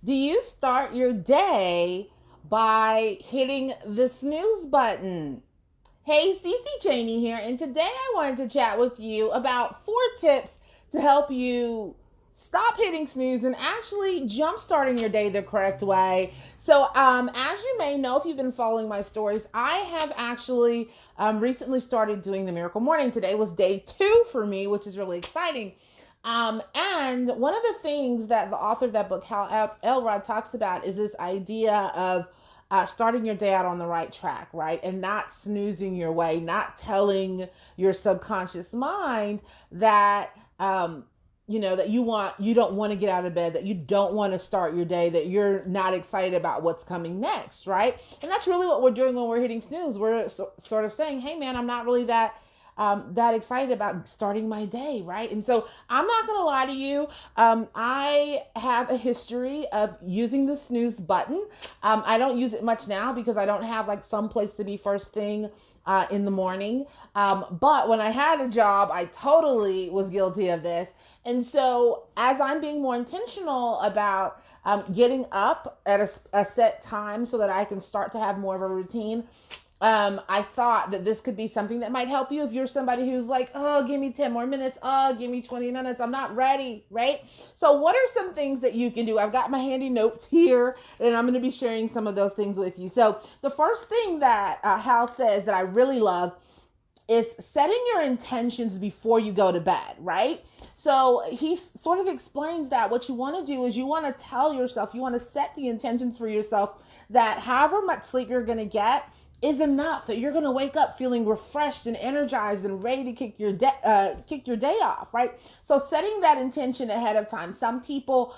Do you start your day by hitting the snooze button? Hey, Cece Cheney here, and today I wanted to chat with you about 4 tips to help you stop hitting snooze and actually jump starting your day the correct way. So, as you may know, if you've been following my stories, I have actually recently started doing the Miracle Morning. Today was day 2 for me, which is really exciting. And one of the things that the author of that book, Hal Elrod, talks about is this idea of starting your day out on the right track, right? And not snoozing your way, not telling your subconscious mind that, that you don't want to get out of bed, that you don't want to start your day, that you're not excited about what's coming next, right? And that's really what we're doing when we're hitting snooze. We're sort of saying, hey, man, I'm not really that excited about starting my day, right? And so I'm not going to lie to you. I have a history of using the snooze button. I don't use it much now because I don't have like some place to be first thing in the morning. But when I had a job, I totally was guilty of this. And so as I'm being more intentional about getting up at a set time so that I can start to have more of a routine, I thought that this could be something that might help you if you're somebody who's like, oh, give me 10 more minutes. Oh, give me 20 minutes. I'm not ready, right? So what are some things that you can do? I've got my handy notes here, and I'm going to be sharing some of those things with you. So the first thing that Hal says that I really love is setting your intentions before you go to bed, right? So he sort of explains that what you want to do is you want to tell yourself, you want to set the intentions for yourself that however much sleep you're going to get is enough, that you're going to wake up feeling refreshed and energized and ready to kick your day off, right? So setting that intention ahead of time. Some people,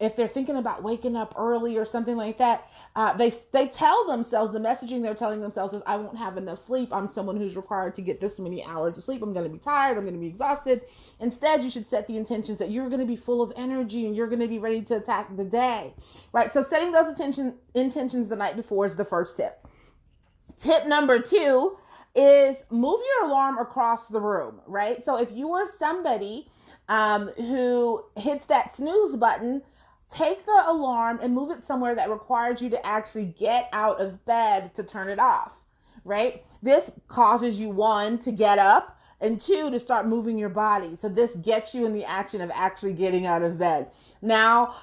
if they're thinking about waking up early or something like that, they tell themselves, the messaging they're telling themselves is, I won't have enough sleep. I'm someone who's required to get this many hours of sleep. I'm going to be tired. I'm going to be exhausted. Instead, you should set the intentions that you're going to be full of energy and you're going to be ready to attack the day, right? So setting those intentions the night before is the first tip. Tip number 2 is move your alarm across the room, right? So if you are somebody who hits that snooze button, take the alarm and move it somewhere that requires you to actually get out of bed to turn it off, right? This causes you, 1, to get up, and 2, to start moving your body. So this gets you in the action of actually getting out of bed. Now,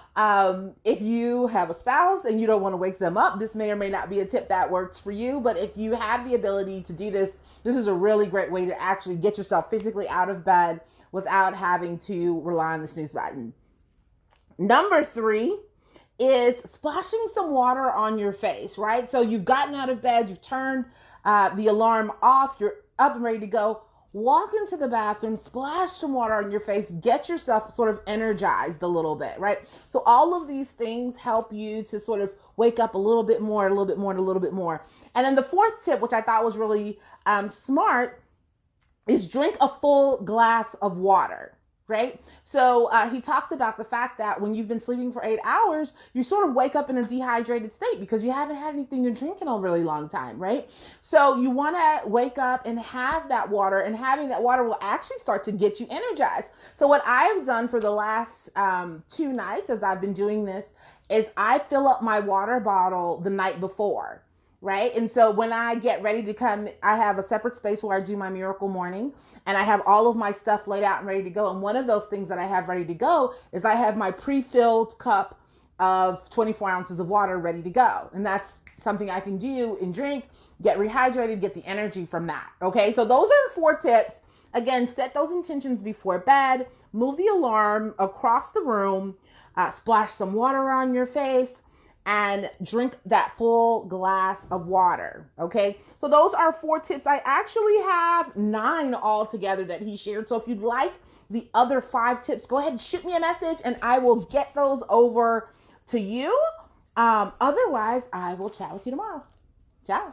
if you have a spouse and you don't want to wake them up, this may or may not be a tip that works for you. But if you have the ability to do this, this is a really great way to actually get yourself physically out of bed without having to rely on the snooze button. Number 3 is splashing some water on your face, right? So you've gotten out of bed, you've turned the alarm off, you're up and ready to go. Walk into the bathroom, splash some water on your face, get yourself sort of energized a little bit, right? So all of these things help you to sort of wake up a little bit more, a little bit more, and a little bit more. And then the 4th tip, which I thought was really smart, is drink a full glass of water, right? So he talks about the fact that when you've been sleeping for 8 hours, you sort of wake up in a dehydrated state because you haven't had anything to drink in a really long time, right? So you want to wake up and have that water, and having that water will actually start to get you energized. So what I've done for the last 2 nights as I've been doing this is I fill up my water bottle the night before. Right? And so when I get ready to come, I have a separate space where I do my Miracle Morning, and I have all of my stuff laid out and ready to go. And one of those things that I have ready to go is I have my pre-filled cup of 24 ounces of water ready to go. And that's something I can do and drink, get rehydrated, get the energy from that. Okay. So those are the 4 tips. Again, set those intentions before bed, move the alarm across the room, splash some water on your face, and drink that full glass of water. Okay. So those are 4 tips. I actually have 9 altogether that he shared. So if you'd like the other 5 tips, go ahead and shoot me a message and I will get those over to you. Otherwise, I will chat with you tomorrow. Ciao.